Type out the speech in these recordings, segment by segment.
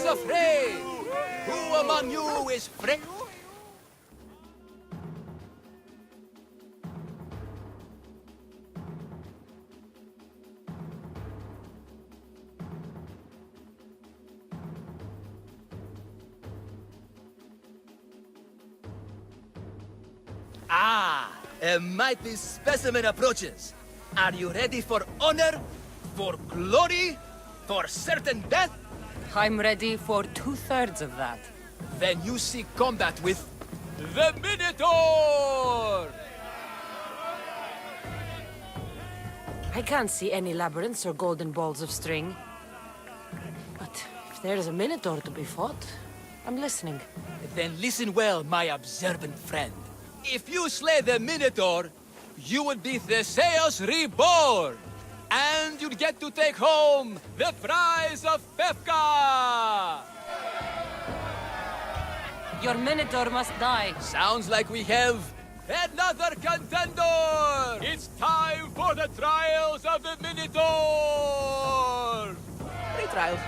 is afraid? Who among you is afraid? Ah, a mighty specimen approaches. Are you ready for honor? For glory? For certain death? I'm ready for 2/3 of that. Then you seek combat with the Minotaur! I can't see any labyrinths or golden balls of string. But if there's a Minotaur to be fought, I'm listening. Then listen well, my observant friend. If you slay the Minotaur, you would be Theseus reborn! And you'd get to take home the prize of Pefka! Your Minotaur must die. Sounds like we have another contender! It's time for the trials of the Minotaur! 3 trials.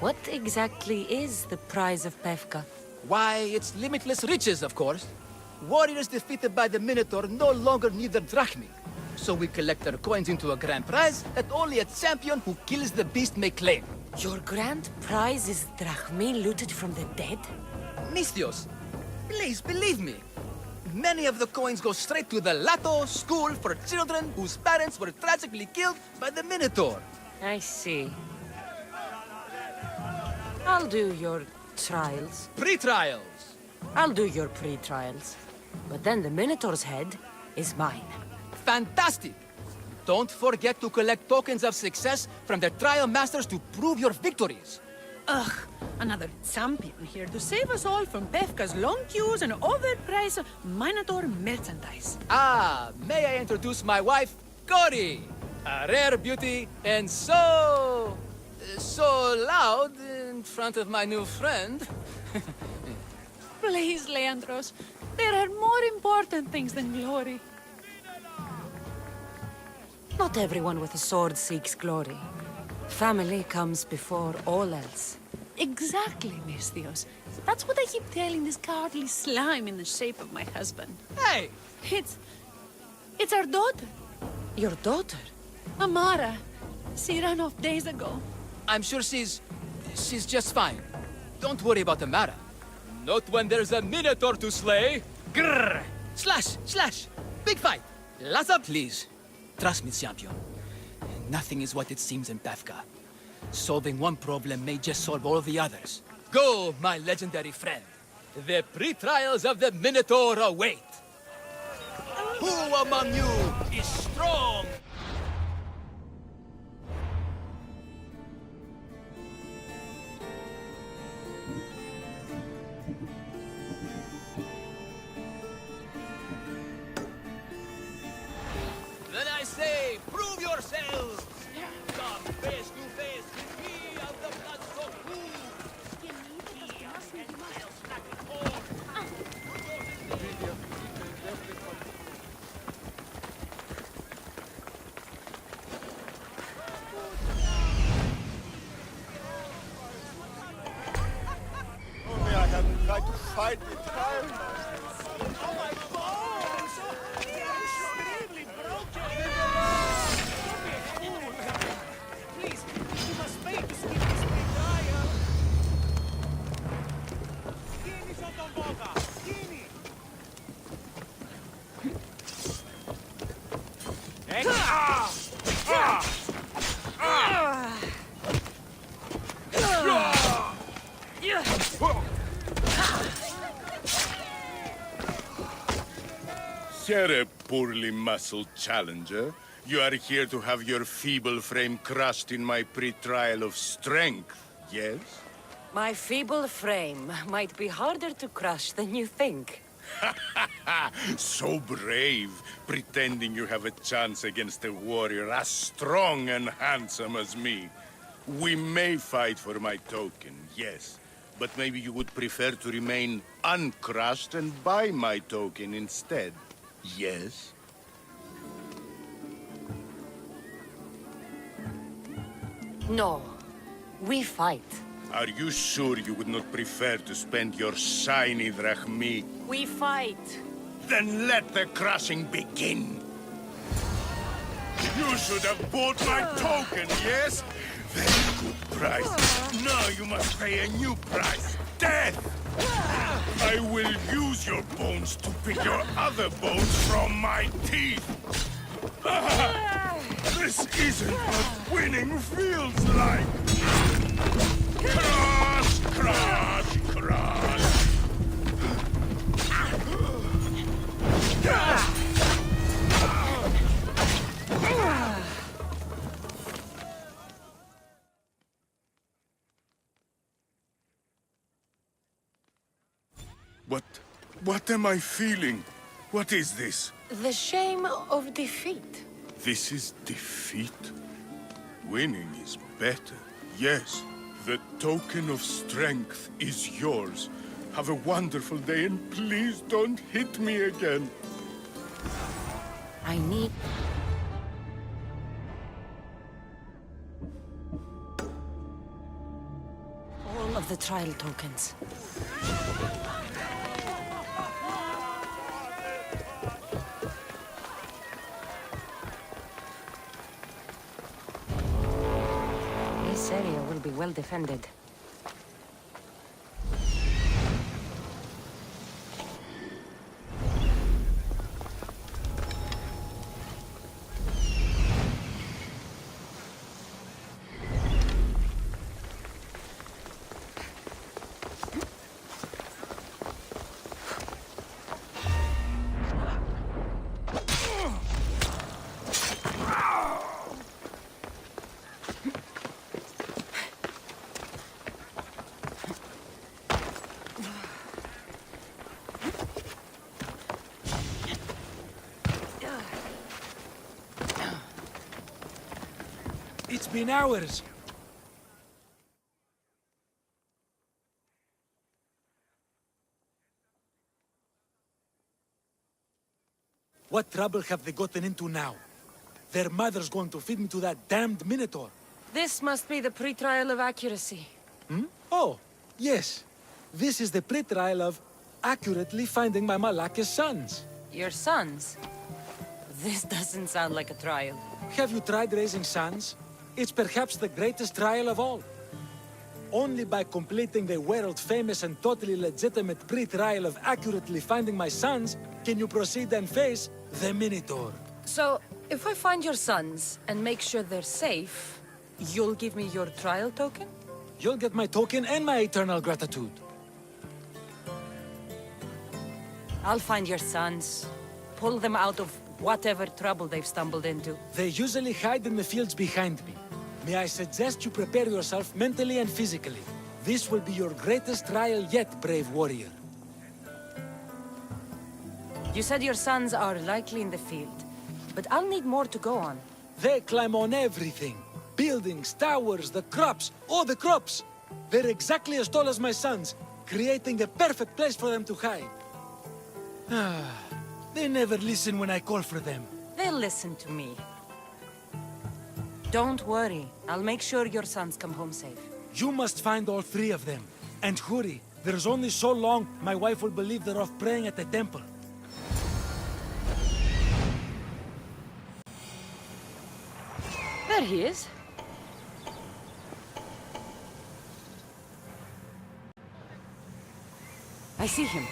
What exactly is the prize of Pefka? Why, it's limitless riches, of course. Warriors defeated by the Minotaur no longer need their drachmi. So we collect their coins into a grand prize that only a champion who kills the beast may claim. Your grand prize is drachmi looted from the dead? Misthios, please believe me. Many of the coins go straight to the Lahou school for children whose parents were tragically killed by the Minotaur. I see. I'll do your trials. Pre-trials. I'll do your pre-trials. But then the Minotaur's head is mine. Fantastic! Don't forget to collect tokens of success from the trial masters to prove your victories. Ugh, another champion here to save us all from Pefka's long queues and overpriced Minotaur merchandise. Ah, may I introduce my wife, Cory? A rare beauty and so loud in front of my new friend. Please, Leandros, there are more important things than glory. Not everyone with a sword seeks glory. Family comes before all else. Exactly, Misthios. That's what I keep telling this cowardly slime in the shape of my husband. Hey! It's our daughter, Your daughter? Amara. She ran off days ago. I'm sure she's just fine. Don't worry about Amara. Not when there's a Minotaur to slay. Grrr! Slash! Slash! Big fight! Laza, please. Trust me, champion. Nothing is what it seems in Pefka. Solving one problem may just solve all the others. Go, my legendary friend. The pre-trials of the Minotaur await. Who among you is strong? Then I say, prove yourselves! Come face to face with me of the blood-soaked wound! And I'll snack it all! Only I hadn't tried to fight the trial masters. Oh my bones! They're extremely broken! Please, you must pay to skip this trial! Kini sa tomboka! Kini! Here, poorly muscled challenger. You are here to have your feeble frame crushed in my pre-trial of strength, yes? My feeble frame might be harder to crush than you think. So brave, pretending you have a chance against a warrior as strong and handsome as me. We may fight for my token, yes. But maybe you would prefer to remain uncrushed and buy my token instead. Yes? No. We fight. Are you sure you would not prefer to spend your shiny drachmi? We fight. Then let the crushing begin! You should have bought my token, yes? Very good price. Now you must pay a new price. Death! I will use your bones to pick your other bones from my teeth! This isn't what winning feels like! Crush, crush, crush! What am I feeling? What is this? The shame of defeat. This is defeat? Winning is better. Yes, the token of strength is yours. Have a wonderful day and please don't hit me again. I need... all of the trial tokens. This area will be well defended. It's been hours. What trouble have they gotten into now? Their mother's going to feed me to that damned Minotaur. This must be the pre-trial of accuracy. Hmm? Oh, yes. This is the pre-trial of accurately finding my Malaka's sons. Your sons? This doesn't sound like a trial. Have you tried raising sons? It's perhaps the greatest trial of all. Only by completing the world-famous and totally legitimate pre-trial of accurately finding my sons can you proceed and face the Minotaur. So, if I find your sons and make sure they're safe, you'll give me your trial token? You'll get my token and my eternal gratitude. I'll find your sons. Pull them out of whatever trouble they've stumbled into. They usually hide in the fields behind me. May I suggest you prepare yourself mentally and physically. This will be your greatest trial yet, brave warrior. You said your sons are likely in the field, but I'll need more to go on. They climb on everything. Buildings, towers, the crops. Oh, the crops! They're exactly as tall as my sons, creating a perfect place for them to hide. They never listen when I call for them. They'll listen to me. Don't worry. I'll make sure your sons come home safe. You must find all three of them. And hurry. There's only so long my wife will believe they're off praying at the temple. There he is. I see him.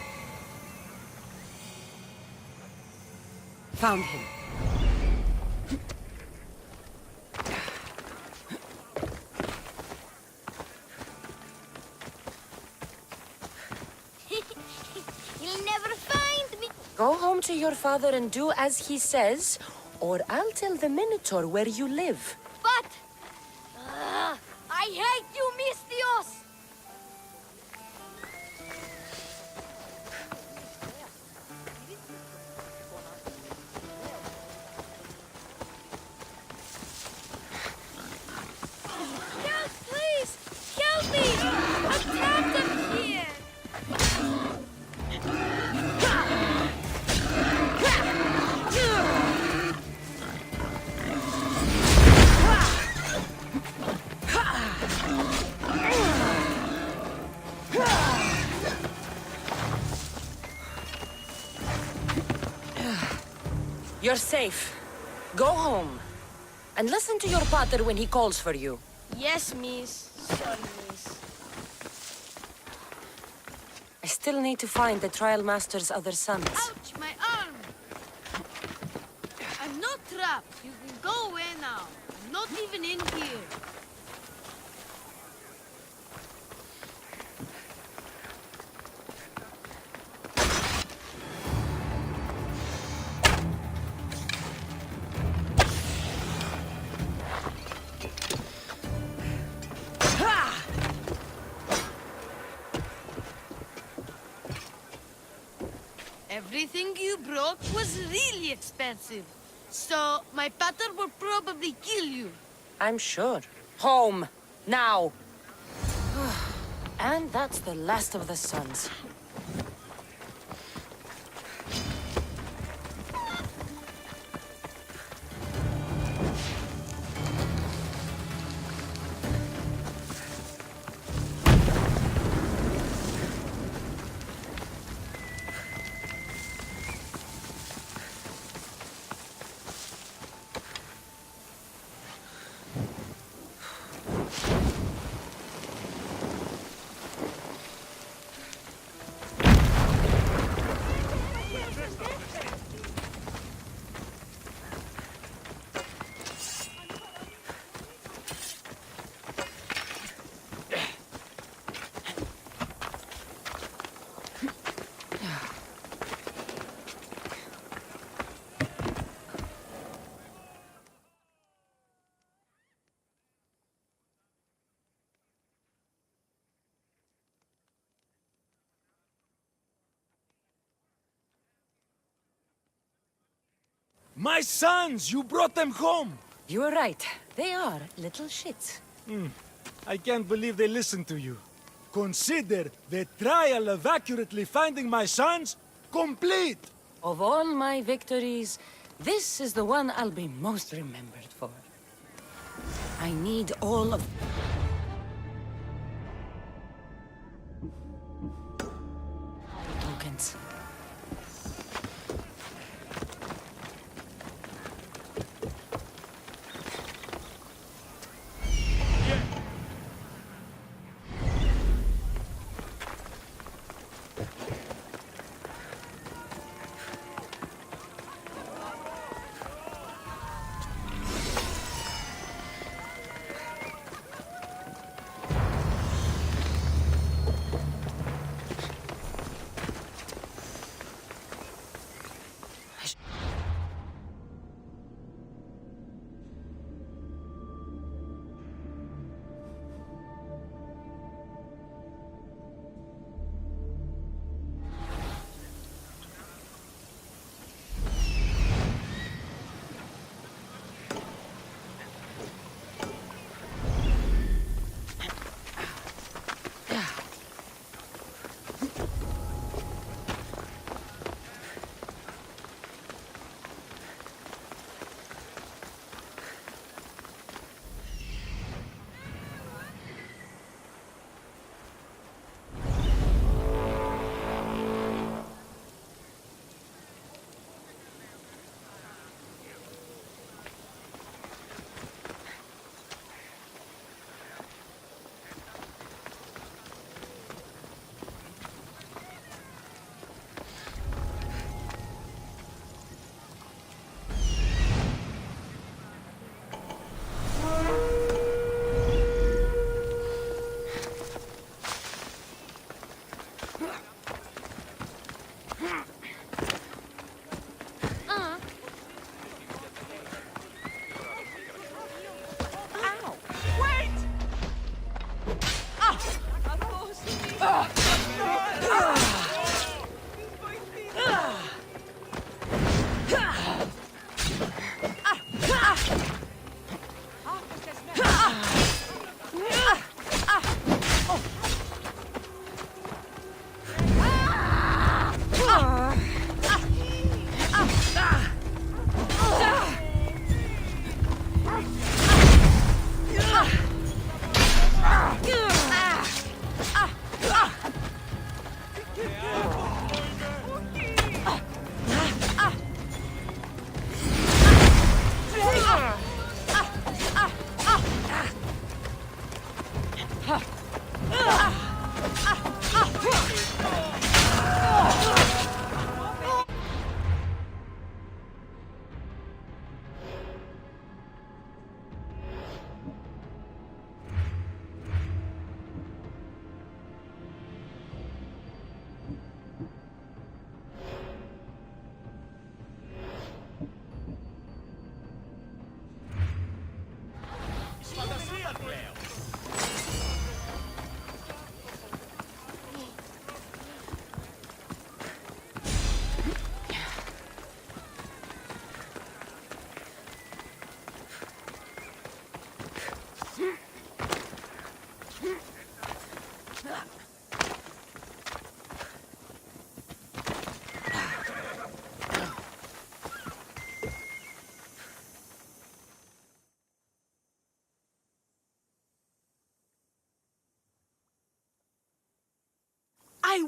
Found him. You'll never find me. Go home to your father and do as he says, or I'll tell the Minotaur where you live. But I hate you, Mistios. Help, please! Help me! I'm trapped You're safe. Go home. And listen to your pater when he calls for you. Yes, miss. Sorry, miss. I still need to find the Trial Master's other sons. Ouch, my arm! I'm not trapped. You can go away now. I'm not even in here. Everything you broke was really expensive. So, my pater will probably kill you. I'm sure. Home. Now. And that's the last of the sons. My sons! You brought them home! You were right. They are little shits. I can't believe they listened to you. Consider the trial of accurately finding my sons complete! Of all my victories, this is the one I'll be most remembered for. I need all of... tokens.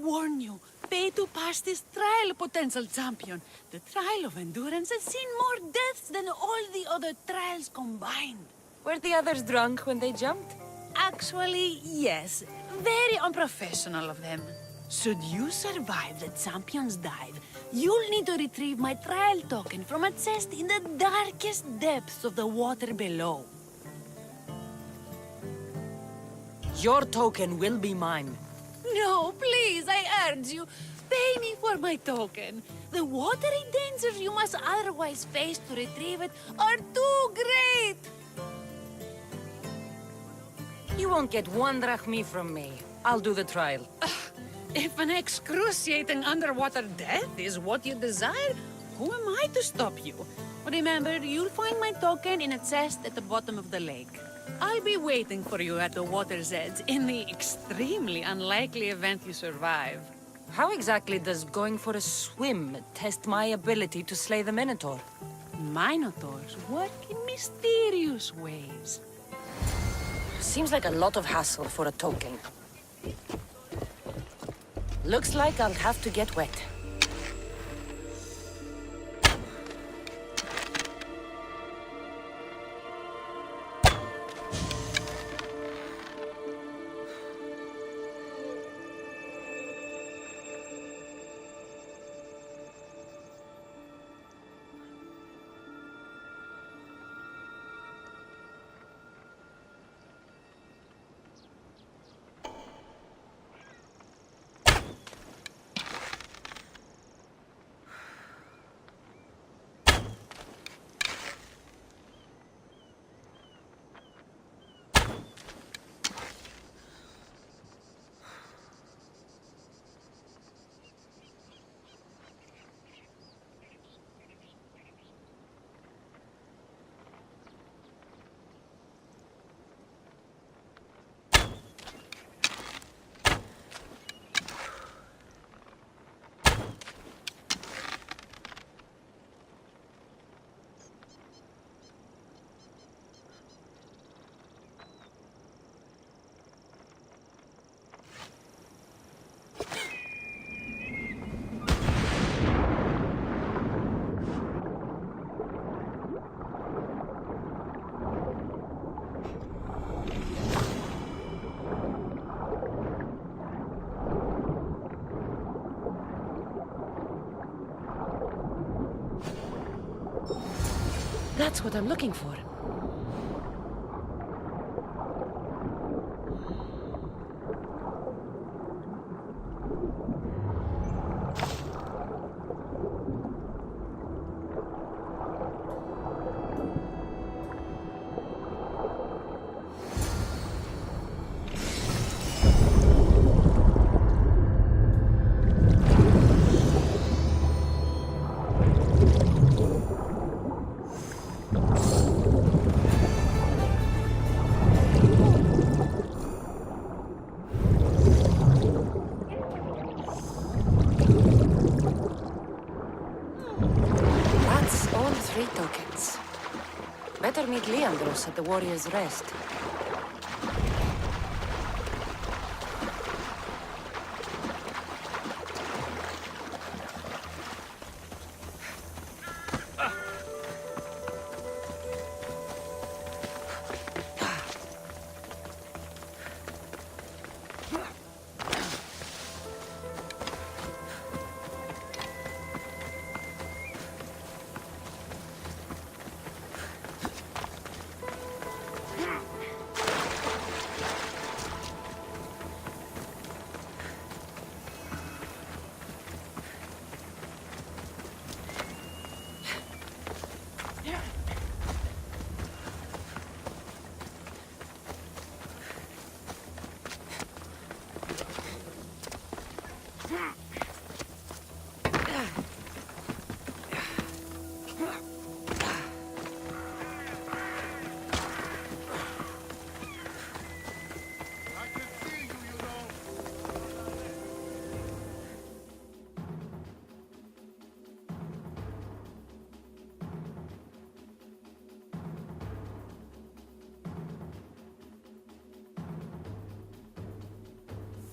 warn you. Pay to pass this trial, potential champion. The trial of endurance has seen more deaths than all the other trials combined. Were the others drunk when they jumped? Actually, yes. Very unprofessional of them. Should you survive the champion's dive, you'll need to retrieve my trial token from a chest in the darkest depths of the water below. Your token will be mine. No, please, I urge you. Pay me for my token. The watery dangers you must otherwise face to retrieve it are too great. You won't get one drachmi from me. I'll do the trial. If an excruciating underwater death is what you desire, who am I to stop you? Remember, you'll find my token in a chest at the bottom of the lake. I'll be waiting for you at the water's edge in the extremely unlikely event you survive. How exactly does going for a swim test my ability to slay the Minotaur? Minotaurs work in mysterious ways. Seems like a lot of hassle for a token. Looks like I'll have to get wet. That's what I'm looking for. Better meet Leandros at the Warrior's Rest.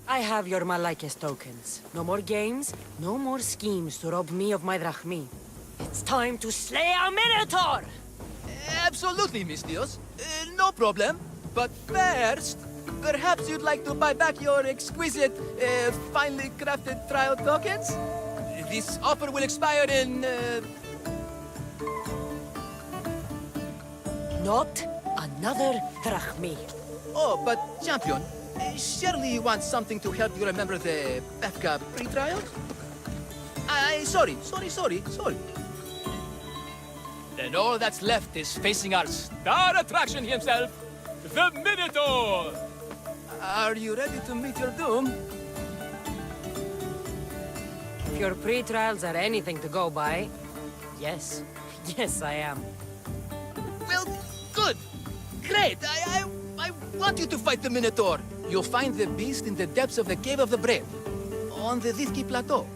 I have your Malaikes tokens. No more games, no more schemes to rob me of my drachmi. It's time to slay a Minotaur! Absolutely, Miss Dios. No problem. But first, perhaps you'd like to buy back your exquisite, finely crafted trial tokens? This offer will expire in, Not another drachmi. Oh, but champion, surely you want something to help you remember the Befka pre-trials? Sorry. Then all that's left is facing our star attraction himself, the Minotaur! Are you ready to meet your doom? If your pre-trials are anything to go by, yes. Yes, I am. Well, good. Great. I want you to fight the Minotaur. You'll find the beast in the depths of the Cave of the Brave, on the Lithki Plateau.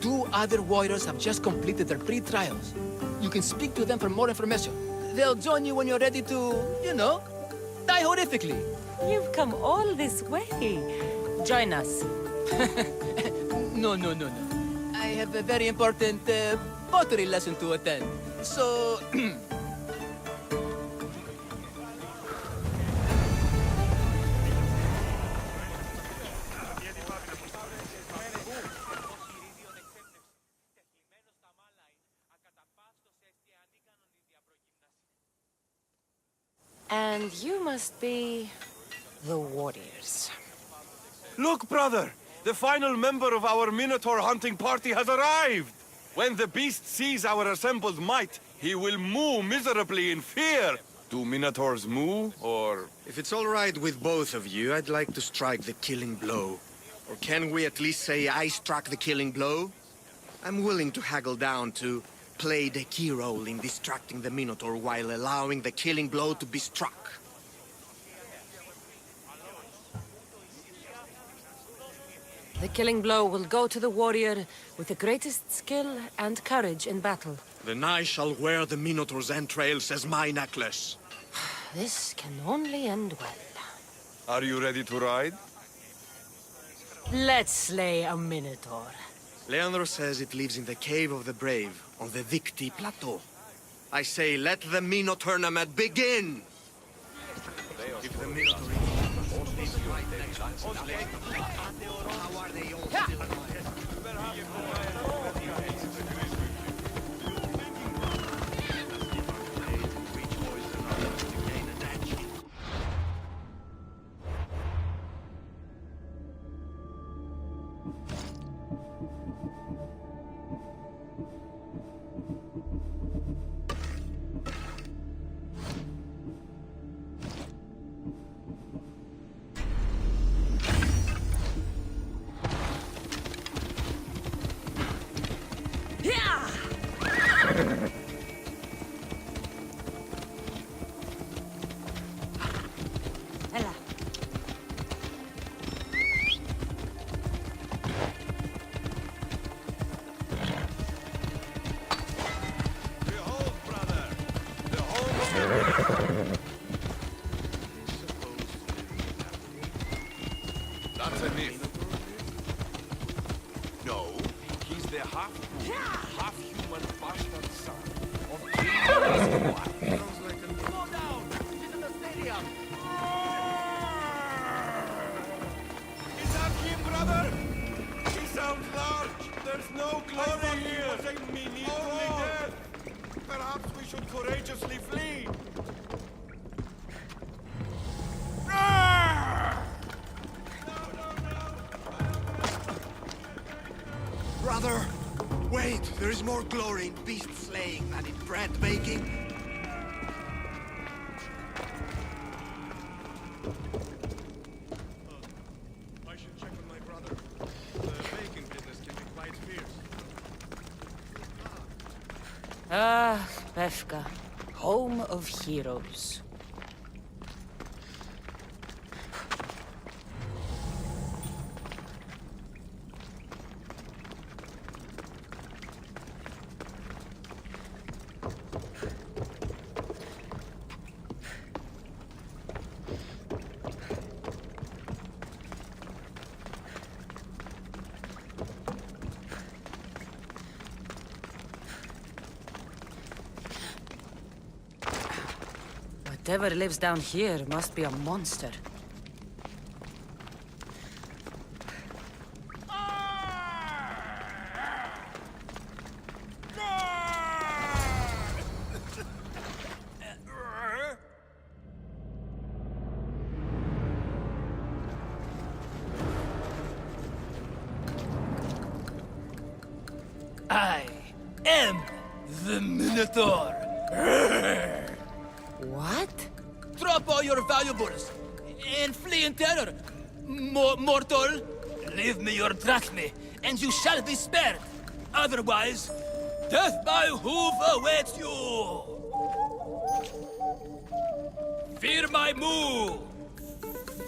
2 other warriors have just completed their pre-trials. You can speak to them for more information. They'll join you when you're ready to, die horrifically. You've come all this way. Join us. No. I have a very important pottery lesson to attend. So... And you must be the warriors. Look, brother! The final member of our Minotaur hunting party has arrived! When the beast sees our assembled might, he will moo miserably in fear. Do Minotaurs moo, or... If it's all right with both of you, I'd like to strike the killing blow. Or can we at least say I struck the killing blow? I'm willing to haggle down to play the key role in distracting the Minotaur while allowing the killing blow to be struck. The killing blow will go to the warrior with the greatest skill and courage in battle. Then I shall wear the Minotaur's entrails as my necklace. This can only end well. Are you ready to ride? Let's slay a Minotaur. Leandro says it lives in the Cave of the Brave, on the Victi Plateau. I say, let the Minotaur tournament begin! If the Minotaur is right next to us, how are they all still alive? That's a myth. No, he's the half-human bastard son of King. Slow down! This is the stadium! Is that him, brother? He sounds large. There's no glory here. Only death. Perhaps we should courageously flee. Brother, wait! There is more glory in beast slaying than in bread baking. I should check with my brother. The baking business can be quite fierce. Ah, Befka, home of heroes. Whatever lives down here must be a monster. I am the Minotaur. What? Drop all your valuables and flee in terror. Mortal, leave me your drachme, and you shall be spared. Otherwise, death by hoof awaits you. Fear my move.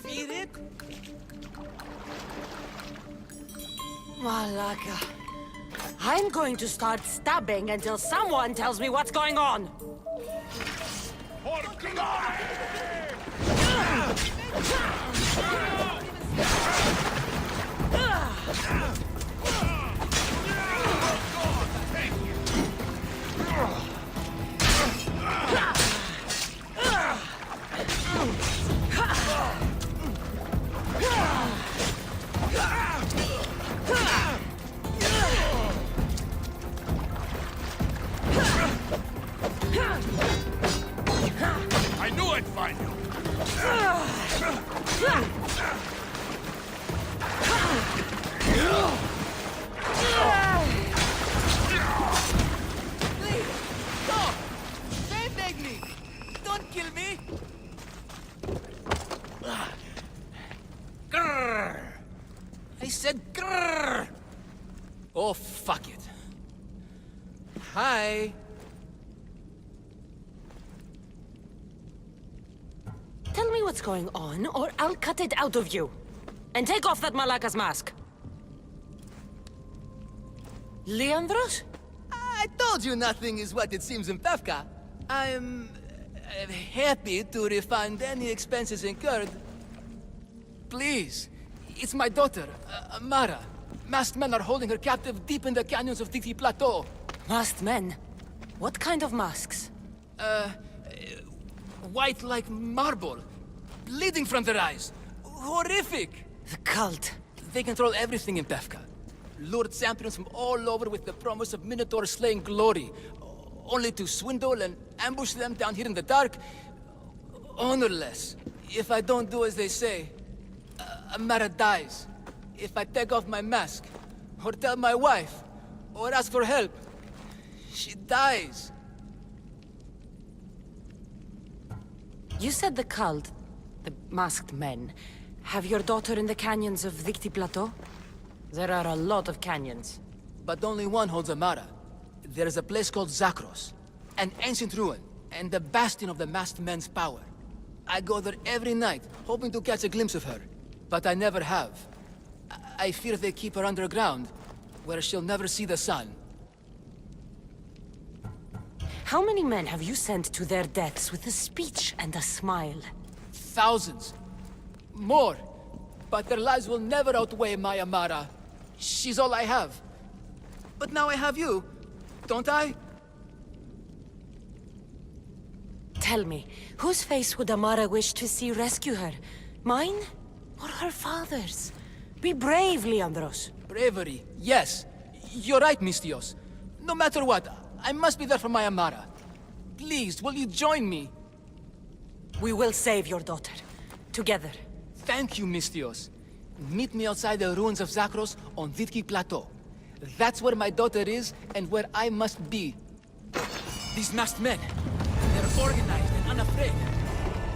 Fear it? Malaka. I'm going to start stabbing until someone tells me what's going on. I knew I'd find you. Please, stop! They beg me! Don't kill me! Grrr! I said grrr! Oh, fuck it. Hi. Tell me what's going on, or I'll cut it out of you. And take off that Malaka's mask. Leandros? I told you nothing is what it seems in Pevka. I'm happy to refund any expenses incurred. Please, it's my daughter, Mara. Masked men are holding her captive deep in the canyons of Diti Plateau. Masked men? What kind of masks? White like marble, bleeding from their eyes. Horrific! The cult. They control everything in Pevka. Lured champions from all over with the promise of Minotaur slaying glory, only to swindle and ambush them down here in the dark. Honorless. If I don't do as they say, Amara dies. If I take off my mask, or tell my wife, or ask for help, she dies. You said the cult, the masked men, have your daughter in the canyons of Diti Plateau? There are a lot of canyons. But only one holds Amara. There is a place called Zakros, an ancient ruin, and the bastion of the masked men's power. I go there every night, hoping to catch a glimpse of her, but I never have. I fear they keep her underground, where she'll never see the sun. How many men have you sent to their deaths with a speech and a smile? Thousands. More. But their lives will never outweigh my Amara. She's all I have. But now I have you, don't I? Tell me, whose face would Amara wish to see rescue her? Mine? Or her father's? Be brave, Leandros. Bravery, yes. You're right, Mistios. No matter what, I must be there for my Amara. Please, will you join me? We will save your daughter. Together. Thank you, Mistios. Meet me outside the ruins of Zakros on Vitki Plateau. That's where my daughter is and where I must be. These masked men, they're organized and unafraid.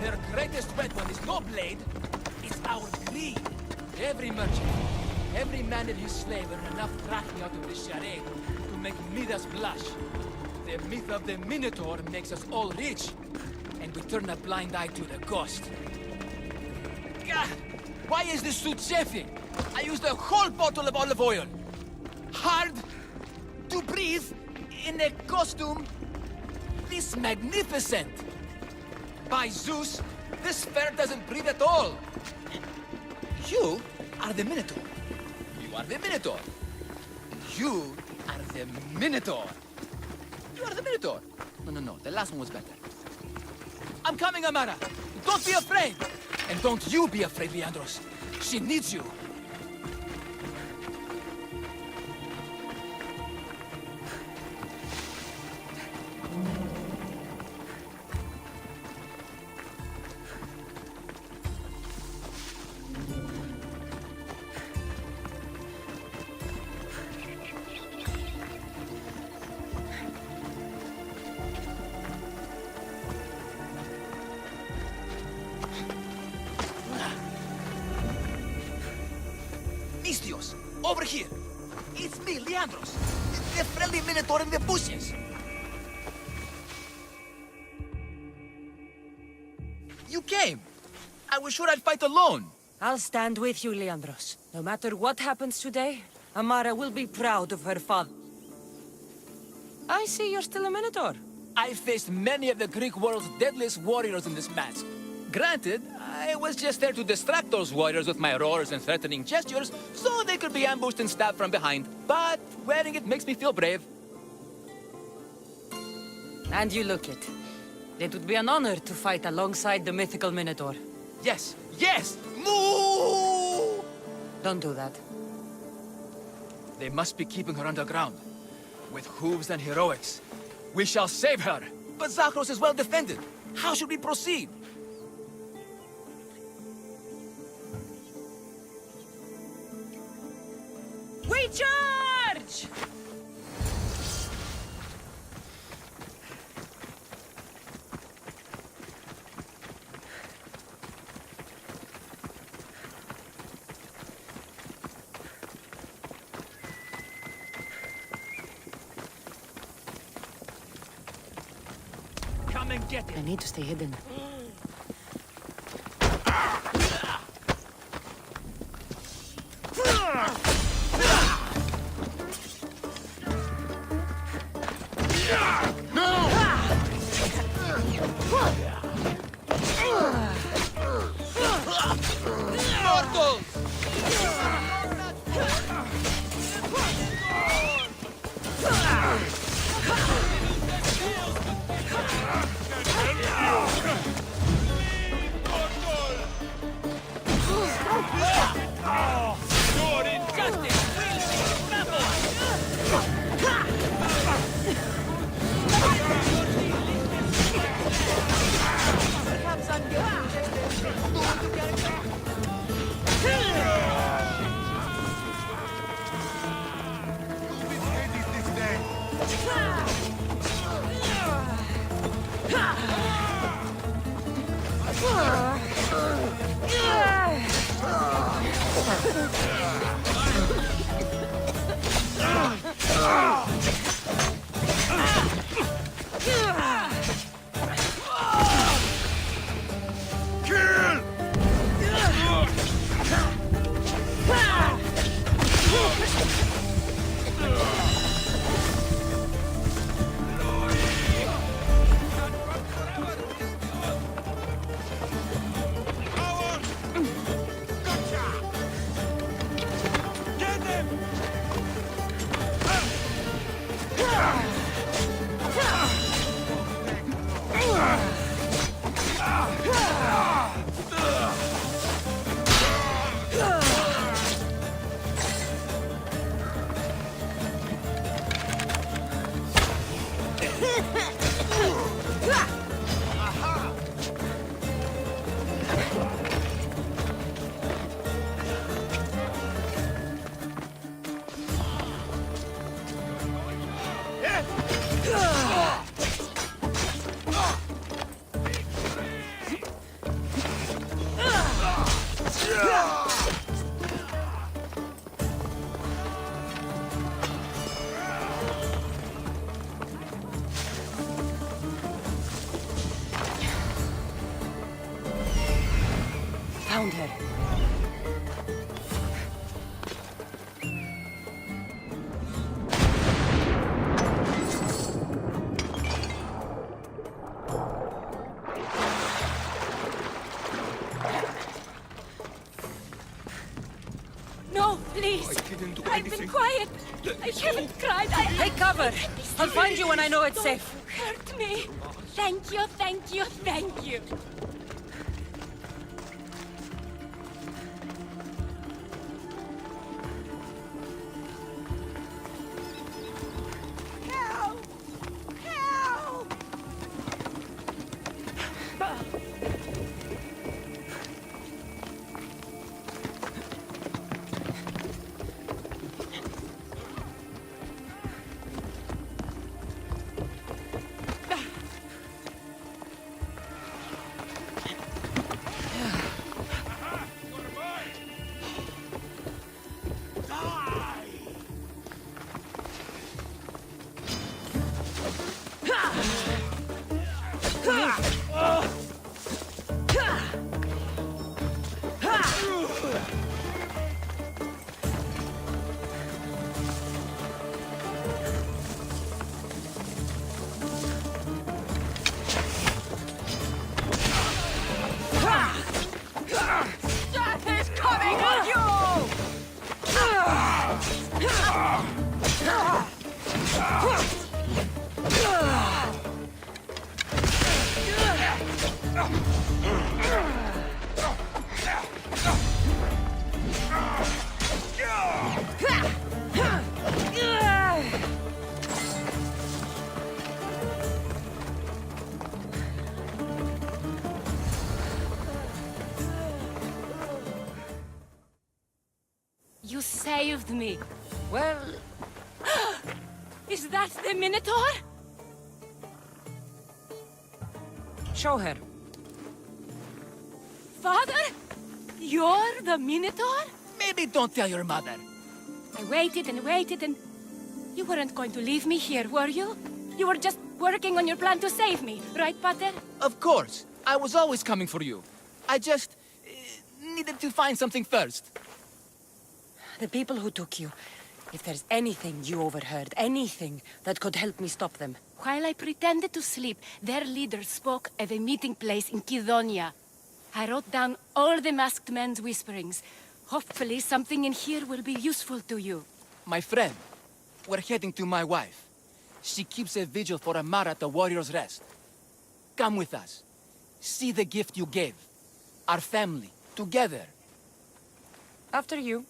Their greatest weapon is no blade, it's our greed. Every merchant, every man and his slave earn enough drachme out of this charade to make Midas blush. The myth of the Minotaur makes us all rich, and we turn a blind eye to the cost. God, why is this suit chafing? I used a whole bottle of olive oil. Hard to breathe in a costume this magnificent. By Zeus, this fur doesn't breathe at all. You are the Minotaur. You are the Minotaur. You are the Minotaur. You are the Minotaur. No, the last one was better. I'm coming, Amara. Don't be afraid. And don't you be afraid, Leandros. She needs you. Mistios, over here. It's me, Leandros. The friendly Minotaur in the bushes. You came. I was sure I'd fight alone. I'll stand with you, Leandros. No matter what happens today, Amara will be proud of her father. I see you're still a Minotaur. I faced many of the Greek world's deadliest warriors in this mask. Granted, I was just there to distract those warriors with my roars and threatening gestures, so they could be ambushed and stabbed from behind. But wearing it makes me feel brave. And you look it. It would be an honor to fight alongside the mythical Minotaur. Yes, yes! Moo! Don't do that. They must be keeping her underground. With hooves and heroics. We shall save her! But Zakros is well defended. How should we proceed? We charge! Come and get it! I need to stay hidden. Found her. No, please. I didn't do I've anything. been quiet. I haven't cried. Take cover. I'll find you when I know it's safe. Hurt me. Thank you, thank you, thank you. Help! Help! Death is coming at you! You saved me. Well... Is that the Minotaur? Show her. Father? You're the Minotaur? Maybe don't tell your mother. I waited and waited and... You weren't going to leave me here, were you? You were just working on your plan to save me, right, Pater? Of course. I was always coming for you. I just... needed to find something first. The people who took you. If there's anything you overheard, anything that could help me stop them. While I pretended to sleep, their leader spoke of a meeting place in Kidonia. I wrote down all the masked men's whisperings. Hopefully something in here will be useful to you. My friend, we're heading to my wife. She keeps a vigil for Amara at the Warrior's Rest. Come with us. See the gift you gave. Our family, together. After you.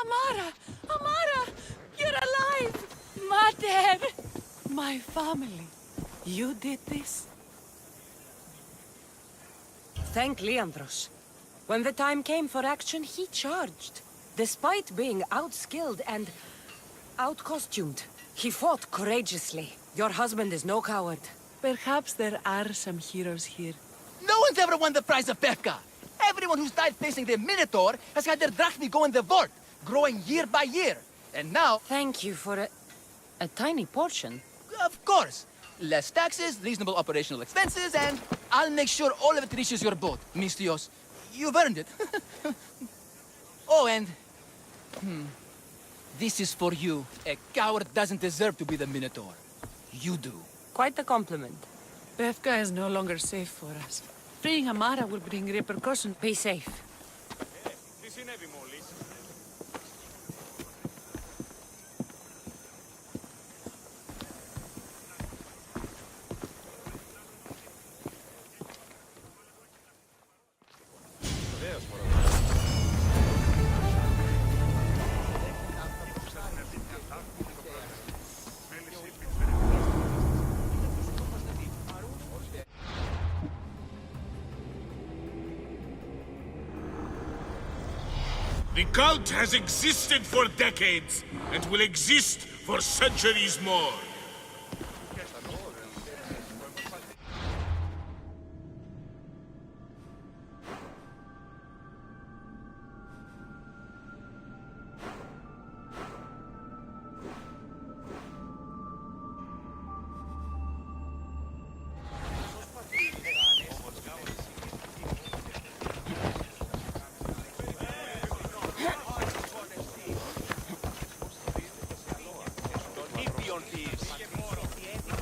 Amara! Amara! You're alive! Mater! My family. You did this? Thank Leandros. When the time came for action, he charged. Despite being outskilled and out-costumed, he fought courageously. Your husband is no coward. Perhaps there are some heroes here. No one's ever won the prize of Pekka. Everyone who's died facing the Minotaur has had their drachmi go in the vault, growing year by year. And now... Thank you for a tiny portion. Of course. Less taxes, reasonable operational expenses, and I'll make sure all of it reaches your boat, Mistios. You've earned it. Oh, and... This is for you. A coward doesn't deserve to be the Minotaur. You do. Quite the compliment. Befka is no longer safe for us. Freeing Amara will bring repercussions. Be safe. The cult has existed for decades, and will exist for centuries more.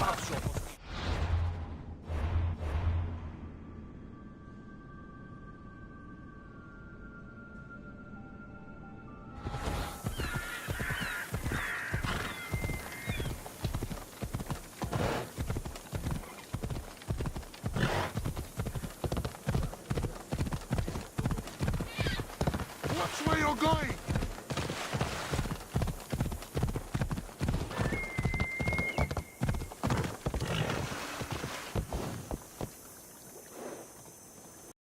Watch where you're going!